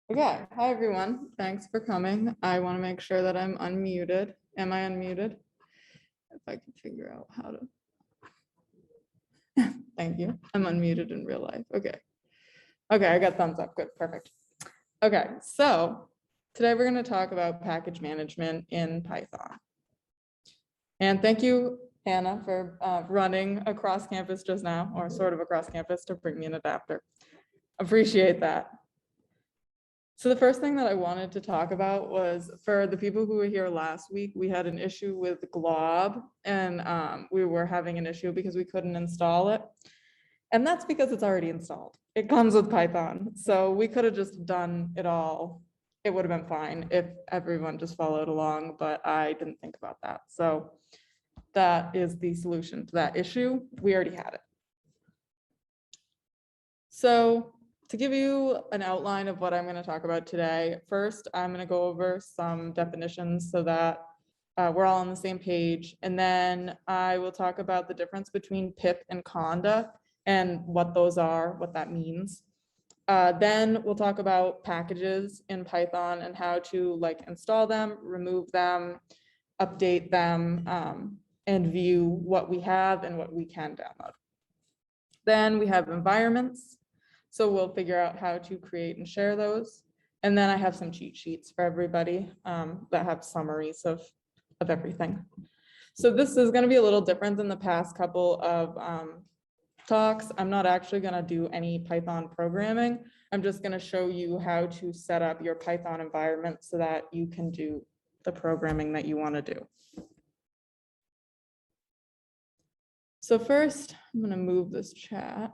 Okay, hi everyone. Thanks for coming. I want to make sure that I'm unmuted. Am I unmuted? If I can figure out how to. Thank you. I'm unmuted in real life. Okay. Okay, I got thumbs up. Good, perfect. Okay, so today we're going to talk about package management in Python. And thank you, Hannah, for running across campus just now, or sort of across campus, to bring me an adapter. Appreciate that. So the first thing that I wanted to talk about was, for the people who were here last week, we had an issue with Glob, and we were having an issue because we couldn't install it. And that's because it's already installed. It comes with Python. So we could have just done it all. It would have been fine if everyone just followed along, but I didn't think about that. So that is the solution to that issue. We already had it. So to give you an outline of what I'm going to talk about today, first, I'm going to go over some definitions so that we're all on the same page. And then I will talk about the difference between pip and conda and what those are, what that means. Then we'll talk about packages in Python and how to install them, remove them, update them, and view what we have and what we can download. Then we have environments. So we'll figure out how to create and share those. And then I have some cheat sheets for everybody that have summaries of everything. So this is going to be a little different than the past couple of talks. I'm not actually going to do any Python programming. I'm just going to show you how to set up your Python environment so that you can do the programming that you want to do. So first, I'm going to move this chat.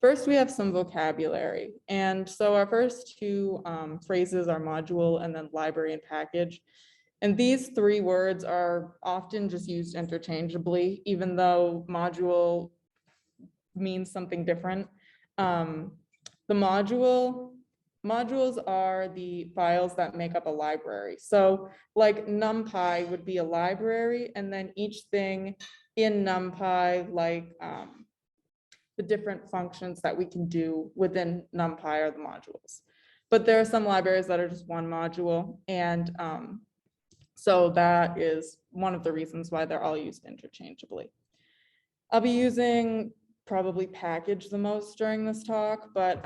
First, we have some vocabulary. And so our first two phrases are module and then library and package. And these three words are often just used interchangeably, even though module means something different. The modules are the files that make up a library. So like NumPy would be a library, and then each thing in NumPy, the different functions that we can do within NumPy are the modules. But there are some libraries that are just one module. And so that is one of the reasons why they're all used interchangeably. I'll be using probably package the most during this talk, but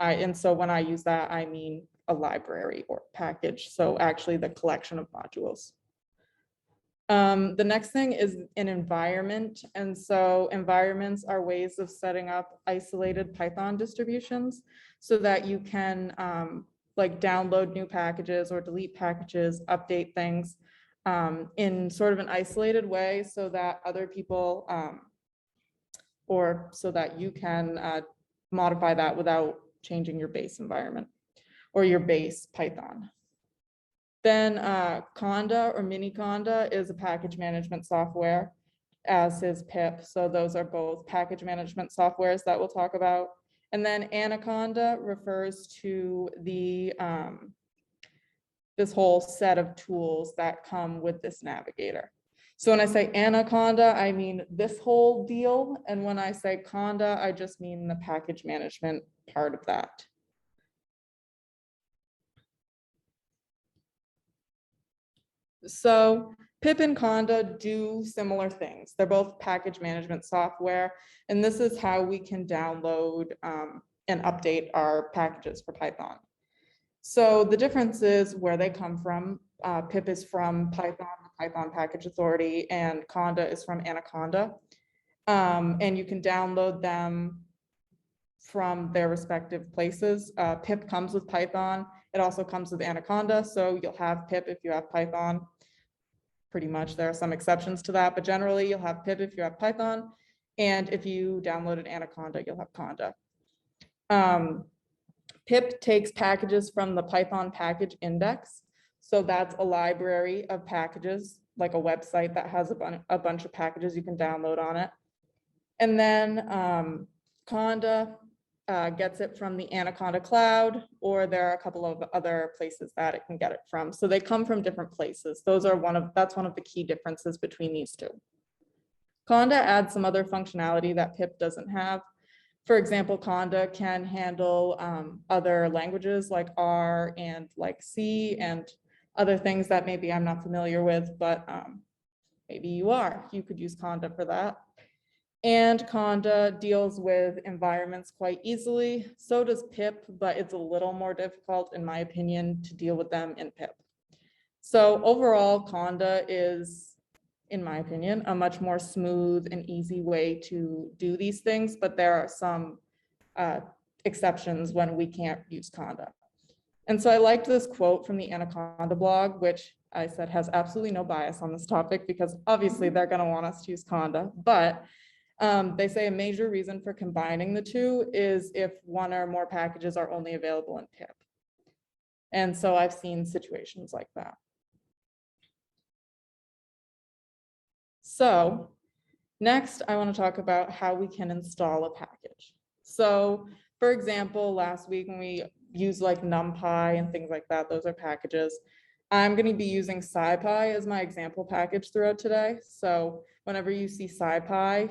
and so when I use that, I mean a library or package. So actually the collection of modules. The next thing is an environment. And so environments are ways of setting up isolated Python distributions so that you can download new packages or delete packages, update things in sort of an isolated way so that other people or so that you can modify that without changing your base environment or your base Python. Then Conda or mini Conda is a package management software, as is pip. So those are both package management softwares that we'll talk about. And then Anaconda refers to the this whole set of tools that come with this navigator. So when I say Anaconda, I mean this whole deal. And when I say Conda, I just mean the package management part of that. So pip and conda do similar things. They're both package management software, and this is how we can download and update our packages for Python. So the difference is where they come from. Pip is from Python, the Python Package Authority, and conda is from Anaconda. And you can download them from their respective places. Pip comes with Python. It also comes with Anaconda, so you'll have pip if you have Python. Pretty much, there are some exceptions to that, but generally you'll have pip if you have Python, and if you downloaded Anaconda, you'll have conda. Pip takes packages from the Python package index, so that's a library of packages, like a website that has a bunch of packages you can download on it. And then conda gets it from the Anaconda cloud, or there are a couple of other places that it can get it from. So they come from different places. That's one of the key differences between these two. Conda adds some other functionality that pip doesn't have. For example, Conda can handle other languages like R and like C and other things that maybe I'm not familiar with, but maybe you are. You could use Conda for that. And Conda deals with environments quite easily. So does pip, but it's a little more difficult, in my opinion, to deal with them in pip. So overall, Conda is, in my opinion, a much more smooth and easy way to do these things, but there are some exceptions when we can't use Conda. And so I liked this quote from the Anaconda blog, which I said has absolutely no bias on this topic because obviously they're going to want us to use Conda, but they say a major reason for combining the two is if one or more packages are only available in pip. And so I've seen situations like that. So next, I want to talk about how we can install a package. So for example, last week when we used like NumPy and things like that, those are packages. I'm going to be using SciPy as my example package throughout today. So whenever you see SciPy,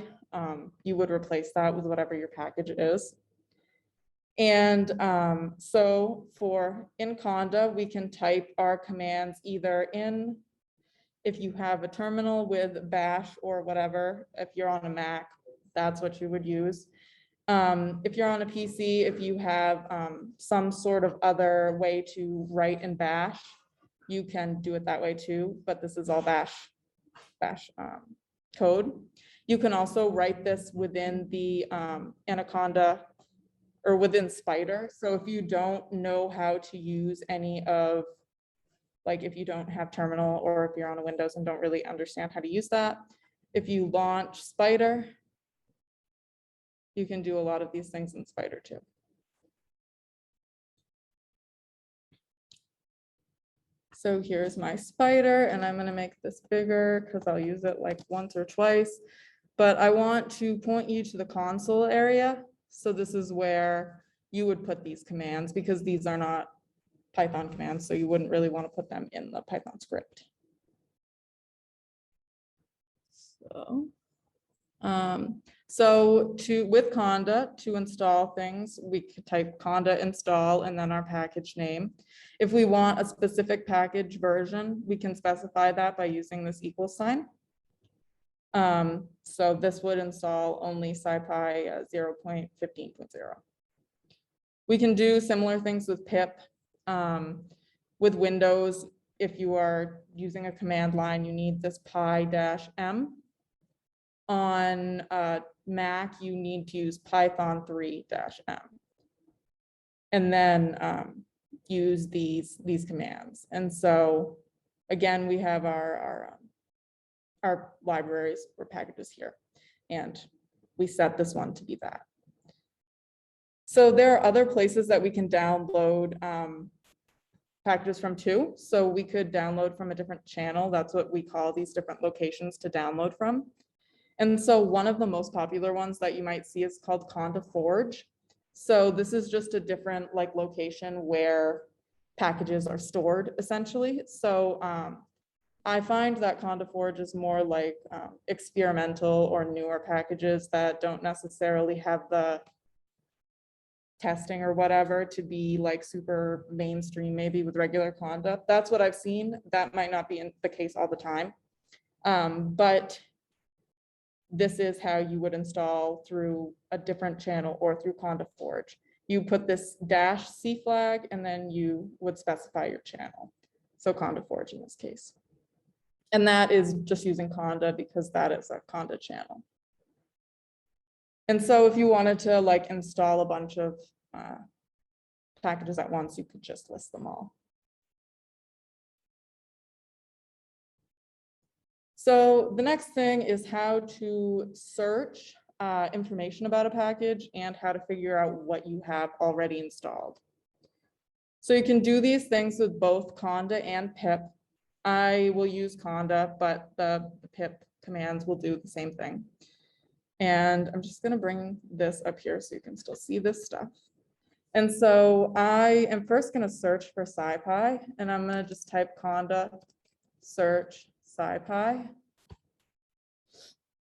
you would replace that with whatever your package is. And so in Conda, we can type our commands either in, if you have a terminal with bash or whatever, if you're on a Mac, that's what you would use. If you're on a PC, if you have some sort of other way to write in bash, you can do it that way too, but this is all bash code. You can also write this within the Anaconda or within Spider. So if you don't know how to use any of, like if you don't have terminal or if you're on a Windows and don't really understand how to use that, if you launch Spider, you can do a lot of these things in Spider too. So here's my Spider, and I'm going to make this bigger because I'll use it like once or twice. But I want to point you to the console area. So this is where you would put these commands because these are not Python commands, so you wouldn't really want to put them in the Python script. So with Conda, to install things, we could type Conda install and then our package name. If we want a specific package version, we can specify that by using this equal sign. So this would install only SciPy 0.15.0. We can do similar things with pip. With Windows, if you are using a command line, you need this pi-m. On Mac, you need to use Python 3-m. And then use these commands. And so again, we have our libraries or packages here. And we set this one to be that. So there are other places that we can download packages from too. So we could download from a different channel. That's what we call these different locations to download from. And so one of the most popular ones that you might see is called Conda Forge. So this is just a different like location where packages are stored essentially. So I find that Conda Forge is more like experimental or newer packages that don't necessarily have the testing or whatever to be like super mainstream, maybe with regular Conda. That's what I've seen. That might not be the case all the time. But this is how you would install through a different channel or through Conda Forge. You put this -C flag and then you would specify your channel. So Conda Forge in this case. And that is just using Conda because that is a Conda channel. And so if you wanted to like install a bunch of packages at once, you could just list them all. So the next thing is how to search information about a package and how to figure out what you have already installed. So you can do these things with both Conda and pip. I will use Conda, but the pip commands will do the same thing. And I'm just going to bring this up here so you can still see this stuff. And so I am first going to search for SciPy, and I'm going to just type Conda search SciPy.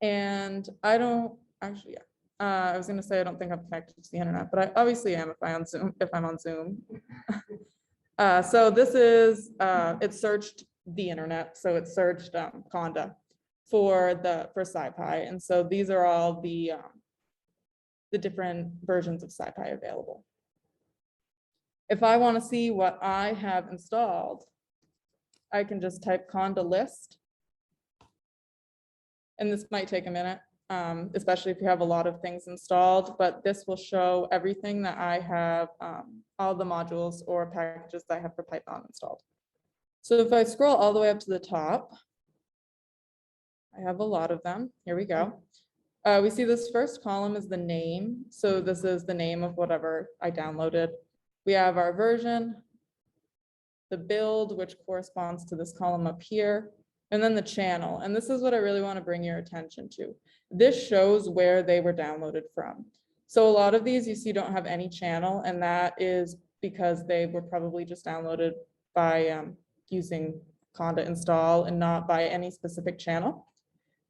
And I don't actually, yeah, I was gonna say, I don't think I'm connected to the internet, but I obviously am if I'm on Zoom. So this is, it searched the internet, so it searched Conda for SciPy. And so these are all the different versions of SciPy available. If I want to see what I have installed, I can just type conda list. And this might take a minute, especially if you have a lot of things installed, but this will show everything that I have, all the modules or packages that I have for Python installed. So if I scroll all the way up to the top, I have a lot of them. Here we go. We see this first column is the name. So this is the name of whatever I downloaded. We have our version, the build, which corresponds to this column up here, and then the channel. And this is what I really want to bring your attention to. This shows where they were downloaded from. So a lot of these you see don't have any channel, and that is because they were probably just downloaded by using conda install and not by any specific channel.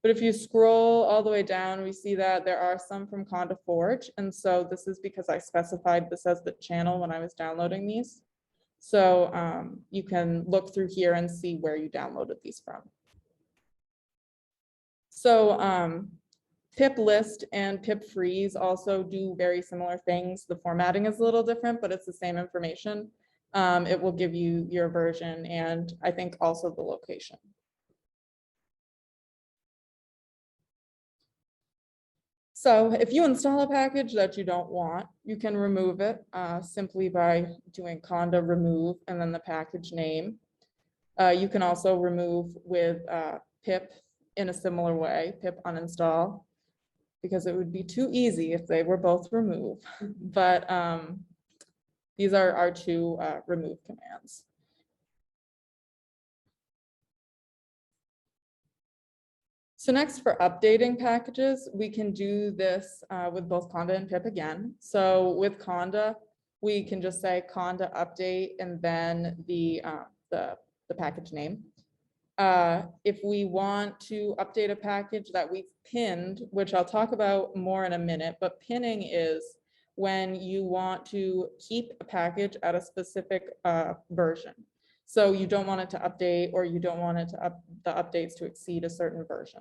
But if you scroll all the way down, we see that there are some from Conda Forge. And so this is because I specified this as the channel when I was downloading these. So you can look through here and see where you downloaded these from. So pip list and pip freeze also do very similar things. The formatting is a little different, but it's the same information. It will give you your version and I think also the location. So if you install a package that you don't want, you can remove it simply by doing conda remove and then the package name. You can also remove with pip in a similar way, pip uninstall, because it would be too easy if they were both remove. But these are our two remove commands. So next for updating packages, we can do this with both conda and pip again. So with conda, we can just say conda update and then the package name. If we want to update a package that we've pinned, which I'll talk about more in a minute, but pinning is when you want to keep a package at a specific version. So you don't want it to update or you don't want it to the updates to exceed a certain version.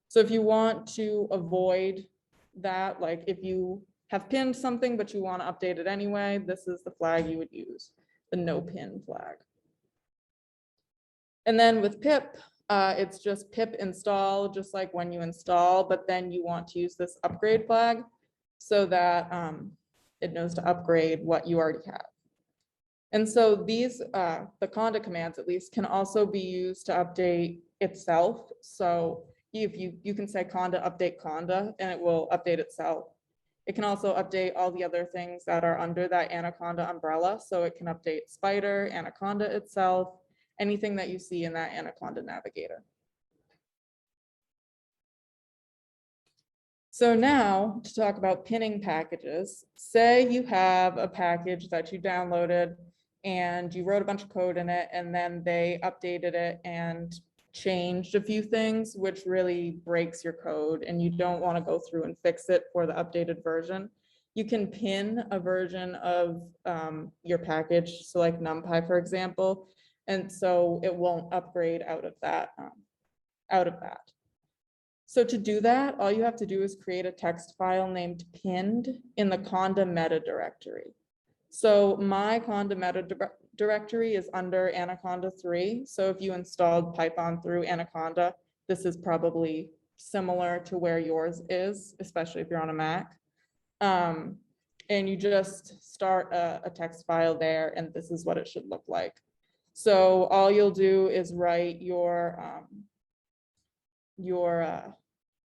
So if you want to avoid that, like if you have pinned something but you want to update it anyway, this is the flag you would use, the no pin flag. And then with pip, it's just pip install, just like when you install, but then you want to use this upgrade flag so that it knows to upgrade what you already have. And so these, the conda commands at least, can also be used to update itself. So if you can say conda update conda and it will update itself. It can also update all the other things that are under that Anaconda umbrella. So it can update Spider, Anaconda itself, anything that you see in that Anaconda navigator. So now to talk about pinning packages, say you have a package that you downloaded and you wrote a bunch of code in it and then they updated it and changed a few things, which really breaks your code and you don't want to go through and fix it for the updated version. You can pin a version of your package, so like NumPy, for example, and so it won't upgrade out of that. So to do that, all you have to do is create a text file named pinned in the conda meta directory. So my conda meta directory is under Anaconda 3. So if you installed Python through Anaconda, this is probably similar to where yours is, especially if you're on a Mac. And you just start a text file there, and this is what it should look like. So all you'll do is write your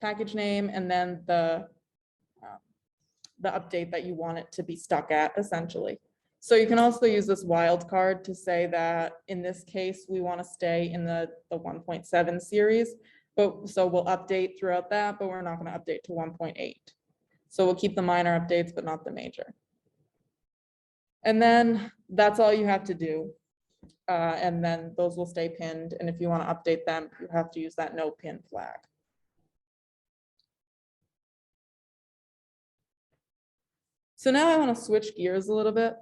package name and then the update that you want it to be stuck at, essentially. So you can also use this wildcard to say that in this case, we want to stay in the 1.7 series, but so we'll update throughout that, but we're not going to update to 1.8. So we'll keep the minor updates, but not the major. And then that's all you have to do. And then those will stay pinned. And if you want to update them, you have to use that no pin flag. So now I want to switch gears a little bit,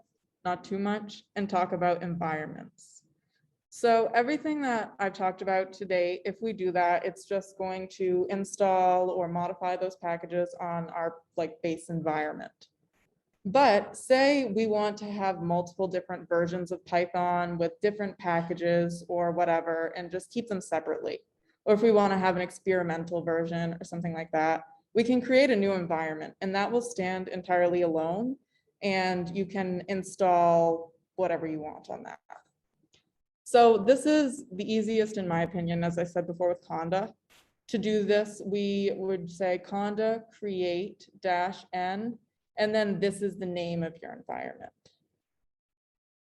not too much, and talk about environments. So everything that I've talked about today, if we do that, it's just going to install or modify those packages on our base environment. But say we want to have multiple different versions of Python with different packages or whatever, and just keep them separately. Or if we want to have an experimental version or something like that, we can create a new environment, and that will stand entirely alone, and you can install whatever you want on that. So this is the easiest, in my opinion, as I said before with Conda. To do this, we would say Conda create -n, and then this is the name of your environment.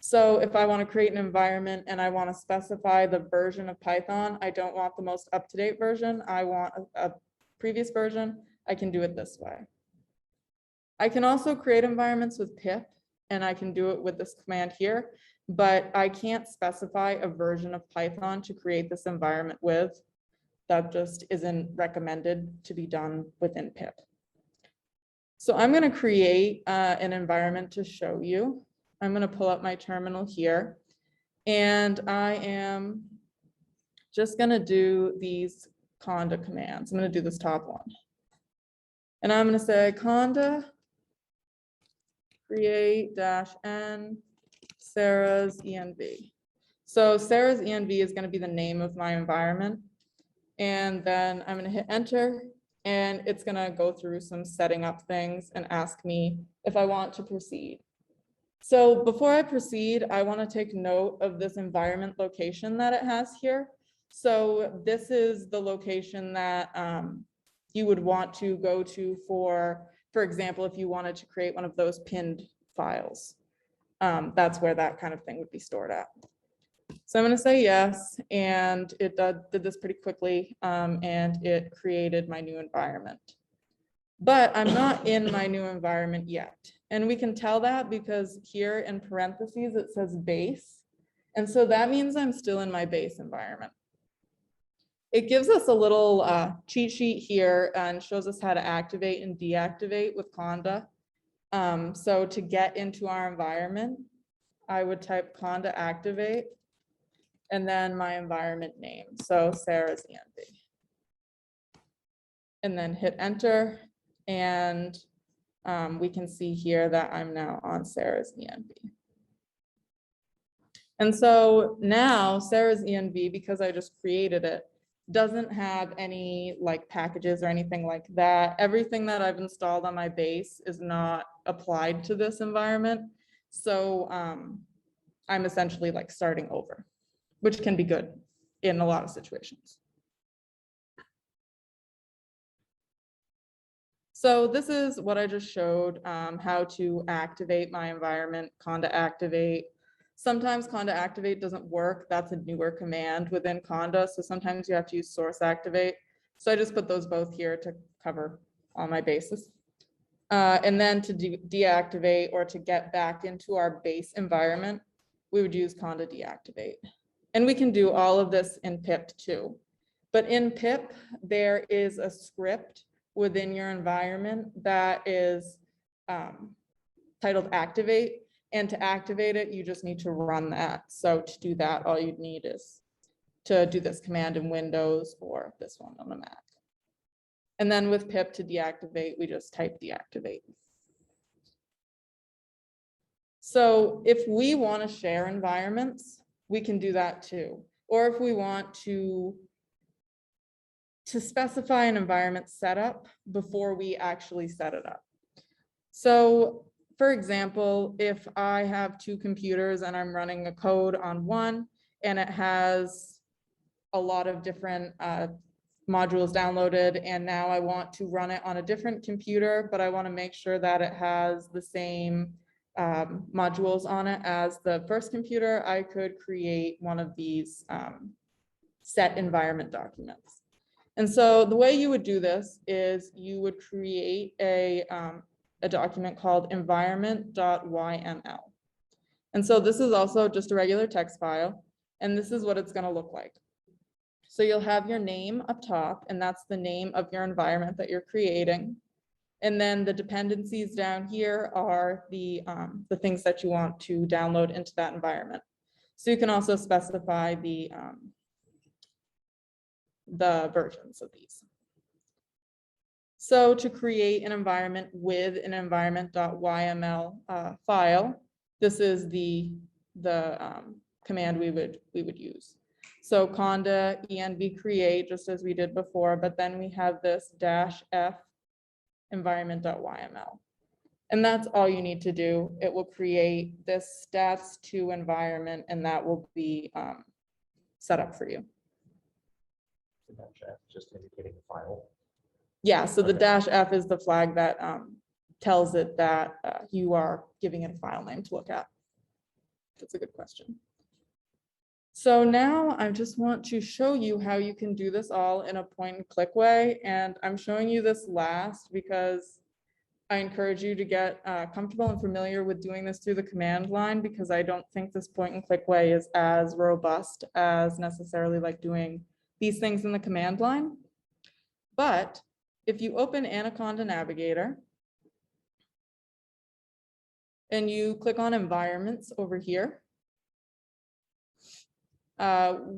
So if I want to create an environment and I want to specify the version of Python, I don't want the most up-to-date version, I want a previous version, I can do it this way. I can also create environments with pip, and I can do it with this command here, but I can't specify a version of Python to create this environment with. That just isn't recommended to be done within pip. So I'm going to create an environment to show you. I'm going to pull up my terminal here, and I am just going to do these Conda commands. I'm going to do this top one. And I'm going to say Conda create -n Sarah's env. So Sarah's env is going to be the name of my environment. And then I'm going to hit enter, and it's going to go through some setting up things and ask me if I want to proceed. So before I proceed, I want to take note of this environment location that it has here. So this is the location that you would want to go to for example, if you wanted to create one of those pinned files. That's where that kind of thing would be stored at. So I'm going to say yes, and it did this pretty quickly, and it created my new environment. But I'm not in my new environment yet. And we can tell that because here in parentheses, it says base. And so that means I'm still in my base environment. It gives us a little cheat sheet here and shows us how to activate and deactivate with Conda. So to get into our environment, I would type Conda activate and then my environment name. So Sarah's env. And then hit enter. And we can see here that I'm now on Sarah's env. And so now Sarah's env, because I just created it, doesn't have any packages or anything like that. Everything that I've installed on my base is not applied to this environment. So I'm essentially starting over, which can be good in a lot of situations. So this is what I just showed, how to activate my environment, Conda activate. Sometimes Conda activate doesn't work. That's a newer command within Conda. So sometimes you have to use source activate. So I just put those both here to cover all my bases. And then to deactivate or to get back into our base environment, we would use Conda deactivate. And we can do all of this in pip too. But in pip, there is a script within your environment that is titled activate. And to activate it, you just need to run that. So to do that, all you'd need is to do this command in Windows or this one on the Mac. And then with pip to deactivate, we just type deactivate. So if we want to share environments, we can do that too. Or if we want to specify an environment setup before we actually set it up. So for example, if I have two computers and I'm running a code on one and it has a lot of different modules downloaded, and now I want to run it on a different computer, but I want to make sure that it has the same modules on it as the first computer, I could create one of these set environment documents. And so the way you would do this is you would create a document called environment.yml. And so this is also just a regular text file, and this is what it's going to look like. So you'll have your name up top, and that's the name of your environment that you're creating. And then the dependencies down here are the things that you want to download into that environment. So you can also specify the versions of these. So to create an environment with an environment.yml file, this is the command we would use. So conda env create, just as we did before, but then we have this -f environment.yml. And that's all you need to do. It will create this stats2 environment, and that will be set up for you. Just indicating the file. Yeah, so the Okay. -f is the flag that tells it that you are giving it a file name to look at. That's a good question. So now I just want to show you how you can do this all in a point and click way. And I'm showing you this last because I encourage you to get comfortable and familiar with doing this through the command line, because I don't think this point and click way is as robust as necessarily like doing these things in the command line. But if you open Anaconda Navigator and you click on environments over here,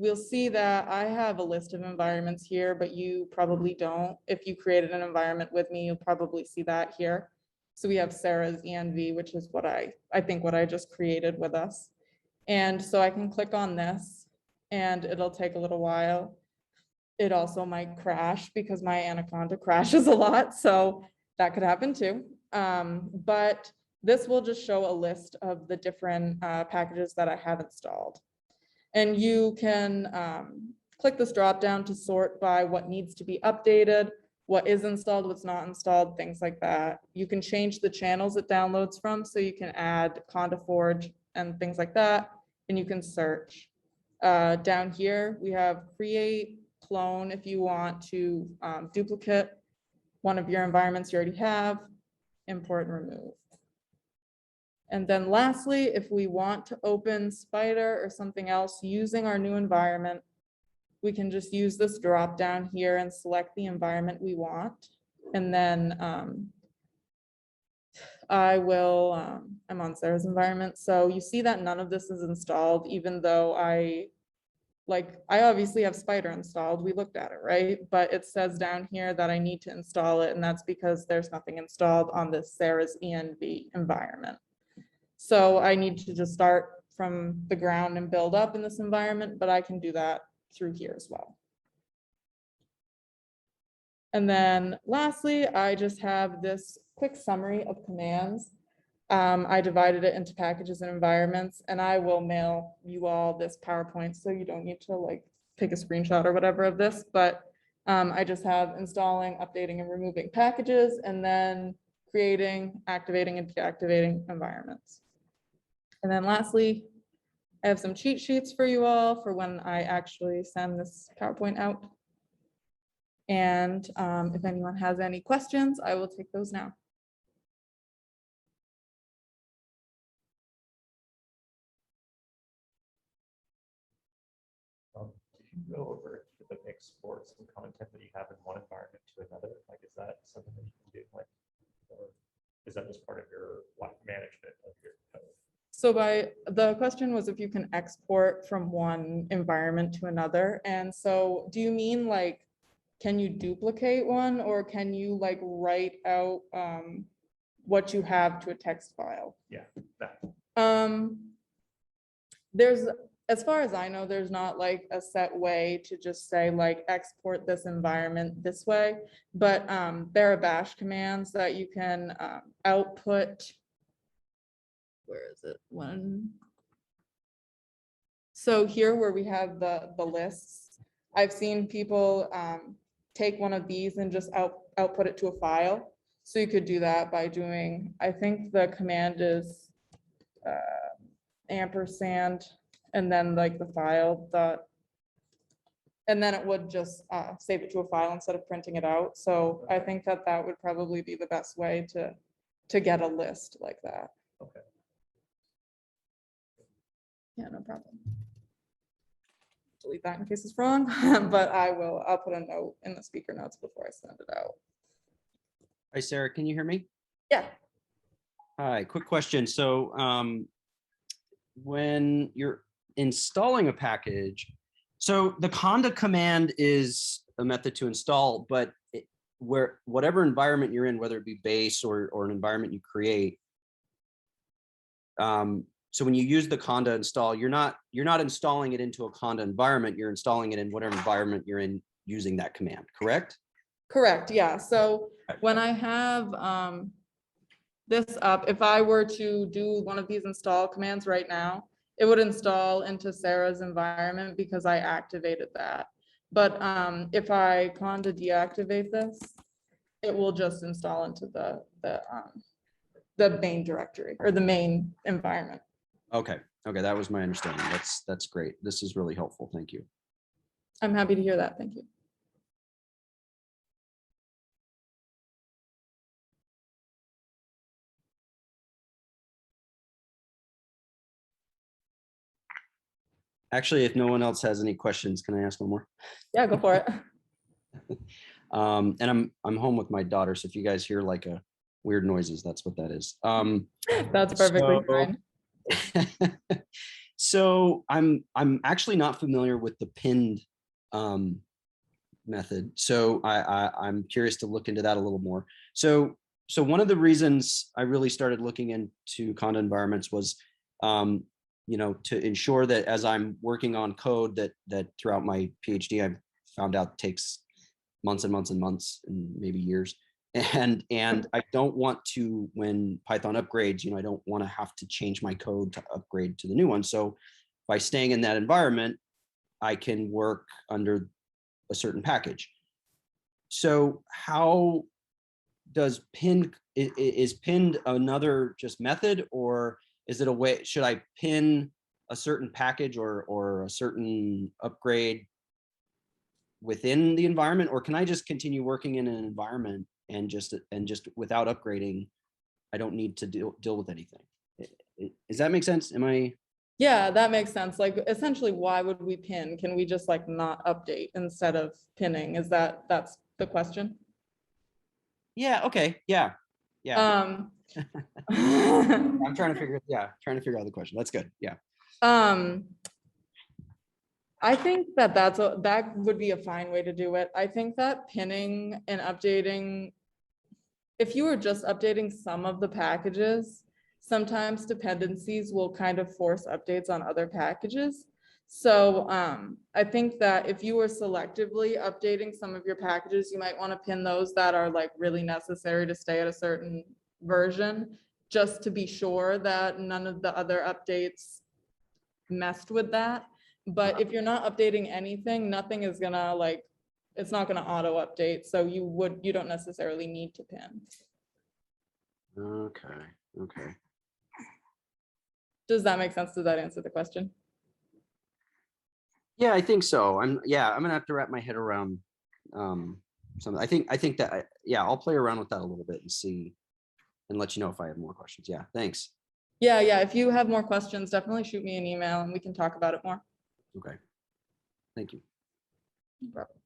we'll see that I have a list of environments here, but you probably don't. If you created an environment with me, you'll probably see that here. So we have Sarah's ENV, which is what I think what I just created with us. And so I can click on this and it'll take a little while. It also might crash because my Anaconda crashes a lot, so that could happen too. But this will just show a list of the different packages that I have installed. And you can click this drop down to sort by what needs to be updated, what is installed, what's not installed, things like that. You can change the channels it downloads from, so you can add Conda Forge and things like that, and you can search. Down here, we have create, clone if you want to duplicate one of your environments you already have, import and remove. And then lastly, if we want to open Spider or something else using our new environment, we can just use this drop down here and select the environment we want. And then I'm on Sarah's environment. So you see that none of this is installed, even though I obviously have Spider installed. We looked at it, right? But it says down here that I need to install it. And that's because there's nothing installed on this Sarah's ENV environment. So I need to just start from the ground and build up in this environment, but I can do that through here as well. And then lastly, I just have this quick summary of commands. I divided it into packages and environments, and I will mail you all this PowerPoint, so you don't need to like take a screenshot or whatever of this, but I just have installing, updating, and removing packages, and then creating, activating, and deactivating environments. And then lastly, I have some cheat sheets for you all for when I actually send this PowerPoint out. And if anyone has any questions, I will take those now. If you go over to the export some content that you have in one environment to another, like is that something that you can do, like, or is that just part of your management of your code? So the question was if you can export from one environment to another. And so do you mean like, can you duplicate one, or can you like write out what you have to a text file? Yeah, that. There's, as far as I know, there's not like a set way to just say like export this environment this way, but there are bash commands that you can output. Where is it? One. So here where we have the lists, I've seen people take one of these and just output it to a file. So you could do that by doing, I think the command is ampersand and then like the file dot, and then it would just save it to a file instead of printing it out. So I think that that would probably be the best way to get a list like that. Okay. Yeah, no problem. Delete that in case it's wrong, but I'll put a note in the speaker notes before I send it out. Hi, Sarah, can you hear me? Yeah. Hi, quick question. So when you're installing a package, so the conda command is a method to install, but whatever environment you're in, whether it be base or an environment you create, so when you use the conda install, you're not installing it into a conda environment, you're installing it in whatever environment you're in using that command, correct? Correct, yeah. So when I have this up, if I were to do one of these install commands right now, it would install into Sarah's environment because I activated that. But if I conda deactivate this, it will just install into the main directory or the main environment. Okay, that was my understanding. That's great. This is really helpful. Thank you. I'm happy to hear that. Thank you. Actually, if no one else has any questions, can I ask one more? Yeah, go for it. And I'm home with my daughter, so if you guys hear like a weird noises, that's what that is. That's perfectly fine. So I'm actually not familiar with the pinned method, so I'm curious to look into that a little more. So one of the reasons I really started looking into conda environments was to ensure that as I'm working on code that throughout my PhD I've found out takes months and months and months and maybe years. And I don't want to, when Python upgrades, I don't want to have to change my code to upgrade to the new one. So by staying in that environment, I can work under a certain package. So how does is pinned another just method, or is it a way, should I pin a certain package or a certain upgrade within the environment, or can I just continue working in an environment and just without upgrading, I don't need to deal with anything? Does that make sense? Am I? Yeah, that makes sense. Like essentially, why would we pin? Can we just like not update instead of pinning? That's the question? Yeah, okay. Yeah. Um, I'm trying to figure out the question. That's good. Yeah. I think that would be a fine way to do it. I think that pinning and updating, if you were just updating some of the packages, sometimes dependencies will kind of force updates on other packages. So I think that if you were selectively updating some of your packages, you might want to pin those that are like really necessary to stay at a certain version, just to be sure that none of the other updates messed with that. But if you're not updating anything, nothing is gonna it's not gonna auto update. So you don't necessarily need to pin. Okay. Does that make sense? Does that answer the question? Yeah, I think so. I'm gonna have to wrap my head around something. I think that I'll play around with that a little bit and see and let you know if I have more questions. Yeah, thanks. Yeah. If you have more questions, definitely shoot me an email and we can talk about it more. Okay. Thank you. No problem.